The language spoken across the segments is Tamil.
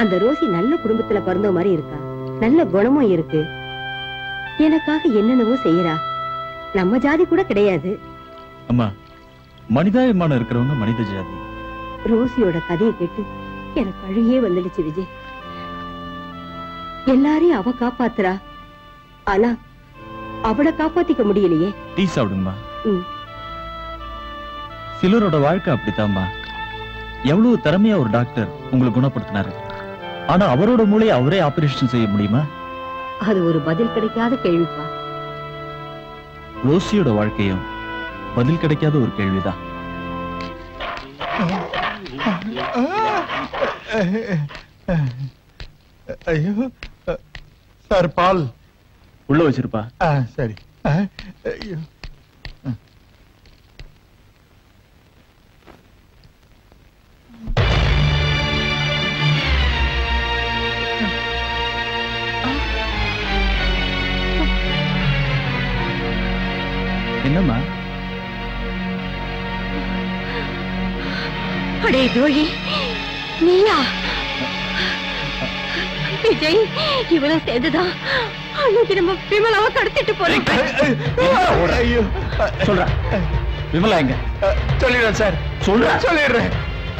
அந்த ரோசி நல்ல குடும்பத்துல பிறந்த மாதிரி இருக்கா, நல்ல குணமும் இருக்கு. எனக்காக என்னென்னவோ செய்யறா. நம்ம ஜாதி கூட கிடையாது. அம்மா, மனிதாபிமானம் இருக்கிறவங்க மனித ஜாதி. ரோசியோட கதையை கேட்டு எனக்கு அழுகையே வந்துடுச்சு விஜய். எல்லாரையும் அவ காப்பாத்துறா, ஆனா அவளை காப்பாத்திக்க முடியலையே. டீ சாப்பிடுங்கம்மா. சிலரோட வாழ்க்கை அப்படித்தாம்மா. எவ்வளவு திறமையா ஒரு டாக்டர் உங்களை குணப்படுத்தினாரு, ஆனா அவரோட மூளையை அவரே ஆபரேஷன் செய்ய முடியுமா? அது ஒரு பதில் கிடைக்காத கேள்விப்பா. ரோசியோட வாழ்க்கையும் பதில் கிடைக்காத ஒரு கேள்விதான். ஐயோ சார், பால் உள்ள வச்சிருப்பா. சரி. ஐயோ என்னம்மா? அடே துரோகி, நீயா? விஜய், இவள சேர்ந்துதான் அன்னைக்கு நம்ம விமலாவை கடத்திட்டு போறோம். சொல்ற விமலா எங்க? சொல்லிடுறேன் சார், சொல்லிடுறேன்.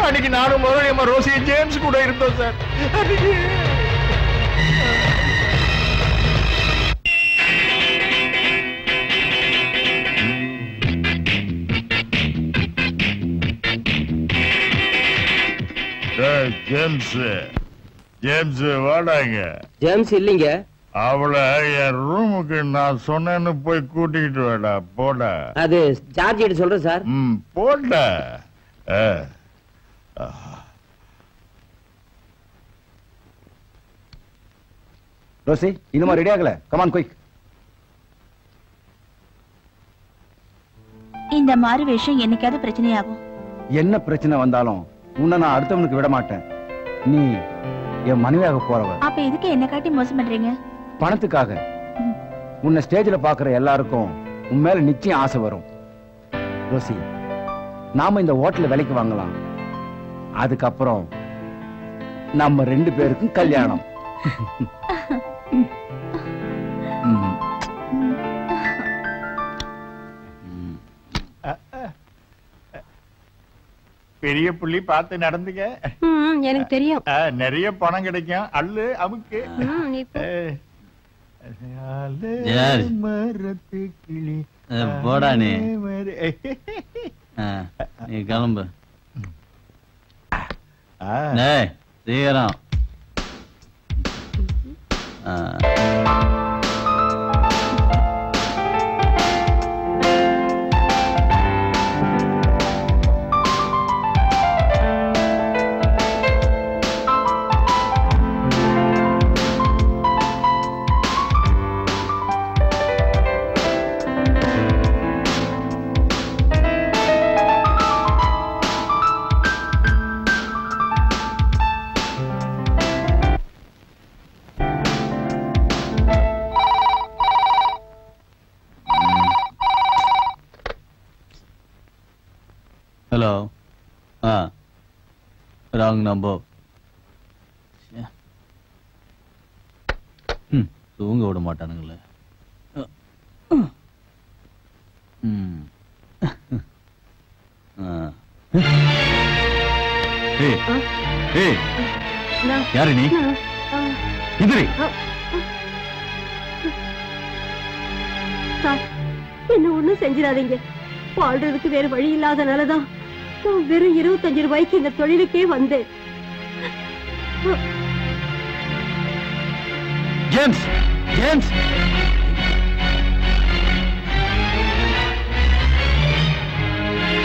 அன்னைக்கு நானும் முதலியம்மா ரோசி ஜேம்ஸ் கூட இருந்தோம் சார். ஜேம்ஸ், ஜேம்ஸ் வாடாங்க. ஜேம்ஸ் இல்லைங்க. அவளை என் ரூமுக்கு நான் சொன்னேன்னு போய் கூட்டிக்கிட்டு வாடா. போட. அது ஜார்ஜ் கிட்ட சொல்றேன் சார். போட. ரோசி, இன்னுமா ரெடி ஆகல? Come on quick. இந்த மாறு விஷயம் என்னைக்காவது பிரச்சனையாகும். என்ன பிரச்சனை வந்தாலும் உன்னை நான் அடுத்தவனுக்கு விட மாட்டேன். நீ என் மனைவியாக போறவ. அப்ப எதுக்கு என்ன காட்டி மோசம் பண்றீங்க? பணத்துக்காக. உன்னை ஸ்டேஜ்ல பாக்குற எல்லாருக்கும் உன் மேல நிச்சயம் ஆசை வரும். ரோசி, நாம இந்த ஹோட்டல்ல விலைக்கு வாங்கலாம். அதுக்கப்புறம் நம்ம 2 பேருக்கும் கல்யாணம். பெரிய புள்ளி பார்த்து நடந்துங்க. எனக்கு தெரியும். நிறைய பணம் கிடைக்கும். அல்லு அமுக்கு. மரத்து கிளி போடா நீ கிளம்பு. சீக்கிரம். ஹலோ. Wrong number. தூங்க விட மாட்டானுங்களே. யாரு நீ? எதிரி. என்ன ஒண்ணும் செஞ்சிடாதீங்க. வாழ்றதுக்கு வேற வழி இல்லாதனாலதான் நான் வெறும் 25 ரூபாய்க்கு இந்த தொழிலுக்கே வந்தேன். ஜேம்ஸ், ஜேம்ஸ்,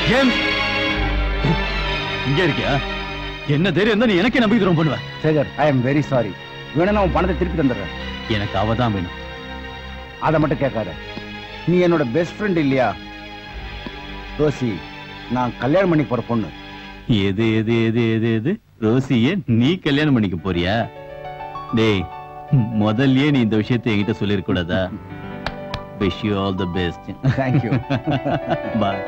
ஜேம்ஸ், இங்க இருக்கியா? என்ன தைரியம் இருந்தா நீ எனக்கே நம்பிக்கை தரும் பண்ணுவ? Sekar, I am very sorry. வேணும்னா உன் பணத்தை திருப்பி தந்துடுறேன். எனக்கு அவதான் வேணும். அதை மட்டும் கேட்காத. நீ என்னோட பெஸ்ட் ஃப்ரெண்ட் இல்லையா? ரோசி, நான் கல்யாணம் பண்ணி போற பொண்ணு. எது எது எது எது எது ரோசியே நீ கல்யாணம் பண்ணிக்க போறியா? டேய், முதல்லயே நீ இந்த விஷயத்தை என்கிட்ட சொல்லிருக்க கூடாதா? Wish you all the best. Thank you. Bye.